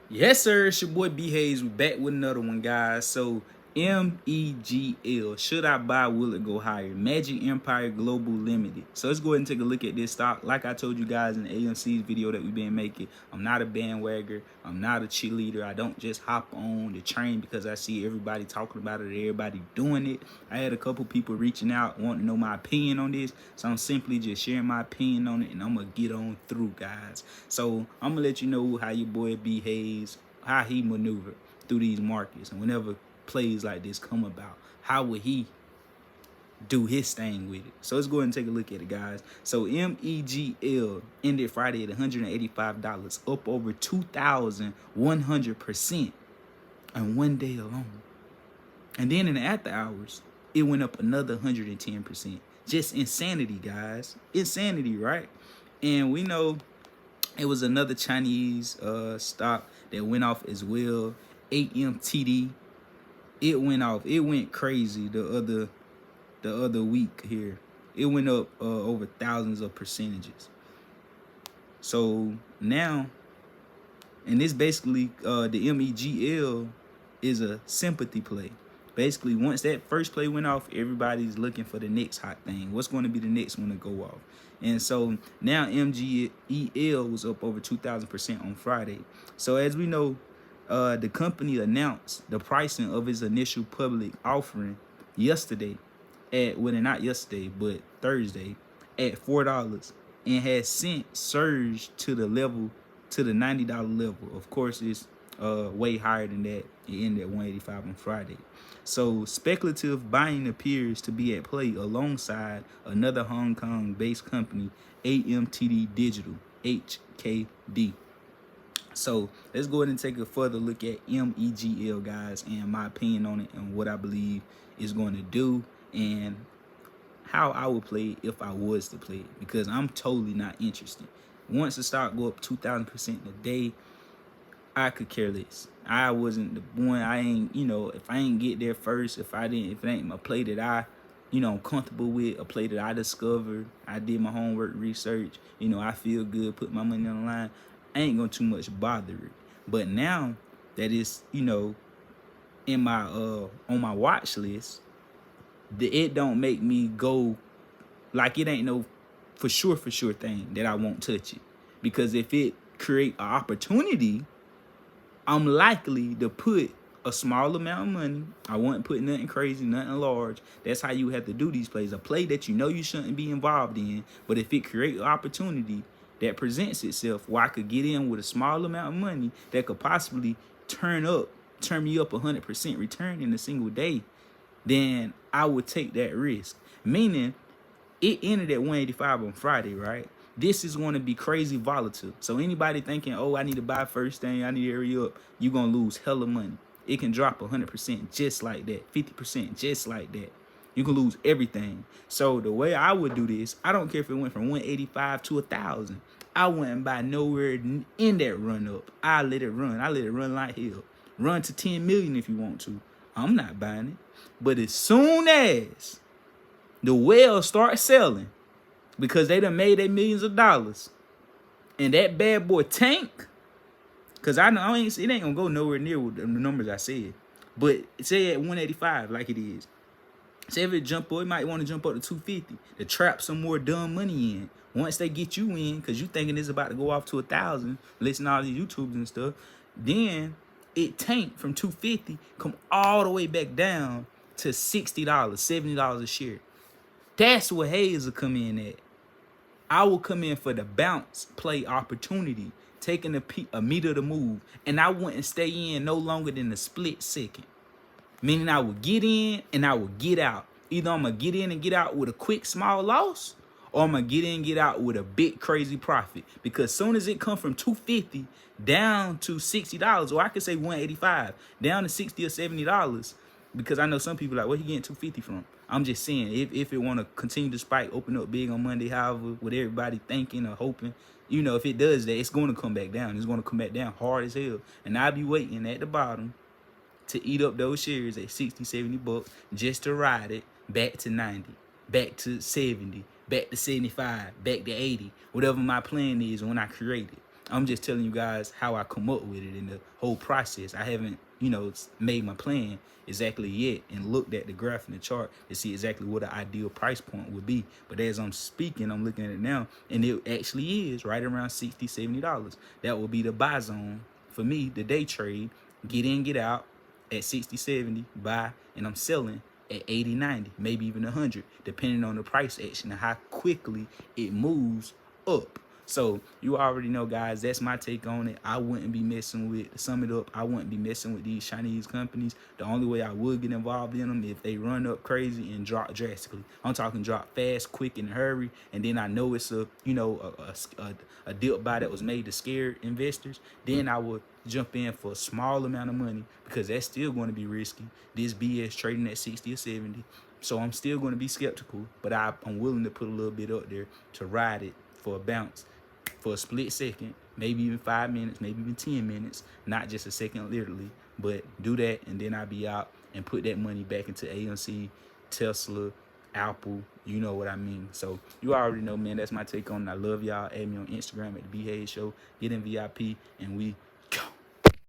Yes, sir. It's your boy B Hayes. We back with another one, guys. So MEGL. Should I buy? Will it go higher? Magic Empire Global Limited. So let's go ahead and take a look at this stock. Like I told you guys in the AMC's video that we've been making, I'm not a bandwagger. I'm not a cheerleader. I don't just hop on the train because I see everybody talking about it, everybody doing it. I had a couple people reaching out wanting to know my opinion on this. So I'm simply just sharing my opinion on it, and I'm going to get on through, guys. So I'm going to let you know how your boy behaves, how he maneuver through these markets. And whenever plays like this come about, how would he do his thing with it? So let's go ahead and take a look at it, guys. So MEGL ended Friday at $185, up over 2,100% in one day alone. And then in the after hours, it went up another 110%. Just insanity, guys. Insanity, right? And we know it was another Chinese stock that went off as well. AMTD. It went off. It went crazy the other week here. It went up over thousands of percentages. So now, and this basically the MEGL is a sympathy play. Basically, once that first play went off, everybody's looking for the next hot thing. What's going to be the next one to go off? And so now MEGL was up over 2,000% on Friday. So as we know, the company announced the pricing of its initial public offering yesterday at, well, not yesterday, but Thursday at $4, and has since surged to the $90 level. Of course, it's way higher than that. It ended at 185 on Friday. So speculative buying appears to be at play alongside another Hong Kong-based company, AMTD Digital, HKD. So let's go ahead and take a further look at MEGL, guys, and my opinion on it and what I believe is going to do and how I would play it if I was to play it, because I'm totally not interested. Once the stock go up 2,000% in a day, I could care less. I wasn't the one. I ain't, if I ain't get there first, if it ain't a play that I'm comfortable with, a play that I discovered, I did my homework research, I feel good, put my money on the line, I ain't gonna too much bother it. But now that it's, in my on my watch list, it don't make me go like it ain't no for sure thing that I won't touch it. Because if it create an opportunity, I'm likely to put a small amount of money. I wouldn't put nothing crazy, nothing large. That's how you have to do these plays. A play that you shouldn't be involved in, but if it creates an opportunity that presents itself where I could get in with a small amount of money that could possibly turn me up 100% return in a single day, then I would take that risk. Meaning, it ended at 185 on Friday, right? This is going to be crazy volatile. So anybody thinking, oh, I need to buy first thing, I need to hurry up, you're going to lose hella money. It can drop 100% just like that, 50% just like that. You can lose everything. So the way I would do this, I don't care if it went from 185 to 1,000. I wouldn't buy nowhere in that run up. I let it run. I let it run like hell. Run to 10 million if you want to. I'm not buying it. But as soon as the whales start selling, because they done made their millions of dollars, and that bad boy tank, because I know it ain't gonna go nowhere near with the numbers I said, but say at 185 like it is. Say if it jump up, it might want to jump up to 250 to trap some more dumb money in. Once they get you in, because you thinking it's about to go off to 1,000, listen to all these YouTubes and stuff, then it tanked from 250, come all the way back down to $60, $70 a share. That's what Hayes will come in at. I will come in for the bounce play opportunity, taking a meter to move, and I wouldn't stay in no longer than a split second. Meaning I would get in and I would get out. Either I'm going to get in and get out with a quick small loss, or I'm going to get in and get out with a big crazy profit. Because soon as it come from 250 down to $60, or I could say 185 down to $60 or $70, because I know some people like, where he getting 250 from? I'm just saying, if it want to continue to spike, open up big on Monday, however, with everybody thinking or hoping, if it does that, it's going to come back down. It's going to come back down hard as hell. And I'll be waiting at the bottom to eat up those shares at 60, 70 bucks just to ride it back to 90, back to 70, back to 75, back to 80, whatever my plan is when I create it. I'm just telling you guys how I come up with it in the whole process. I haven't, made my plan exactly yet and looked at the graph and the chart to see exactly what the ideal price point would be. But as I'm speaking, I'm looking at it now, and it actually is right around $60, $70. That will be the buy zone for me, the day trade. Get in, get out at 60, 70, buy, and I'm selling at 80, 90, maybe even 100, depending on the price action and how quickly it moves up. So you already know, guys, that's my take on it. I wouldn't be messing with, to sum it up, I wouldn't be messing with these Chinese companies. The only way I would get involved in them if they run up crazy and drop drastically. I'm talking drop fast, quick, and hurry, and then I know it's a dip buy that was made to scare investors. Then I would jump in for a small amount of money, because that's still going to be risky. This BS trading at 60 or 70. So I'm still going to be skeptical, but I'm willing to put a little bit up there to ride it for a bounce, for a split second, maybe even 5 minutes, maybe even 10 minutes, not just a second literally, but do that, and then I'll be out and put that money back into AMC, Tesla, Apple, you know what I mean. So you already know, man, that's my take on it. I love y'all. Add me on Instagram at the B Hayes Show. Get in VIP, and we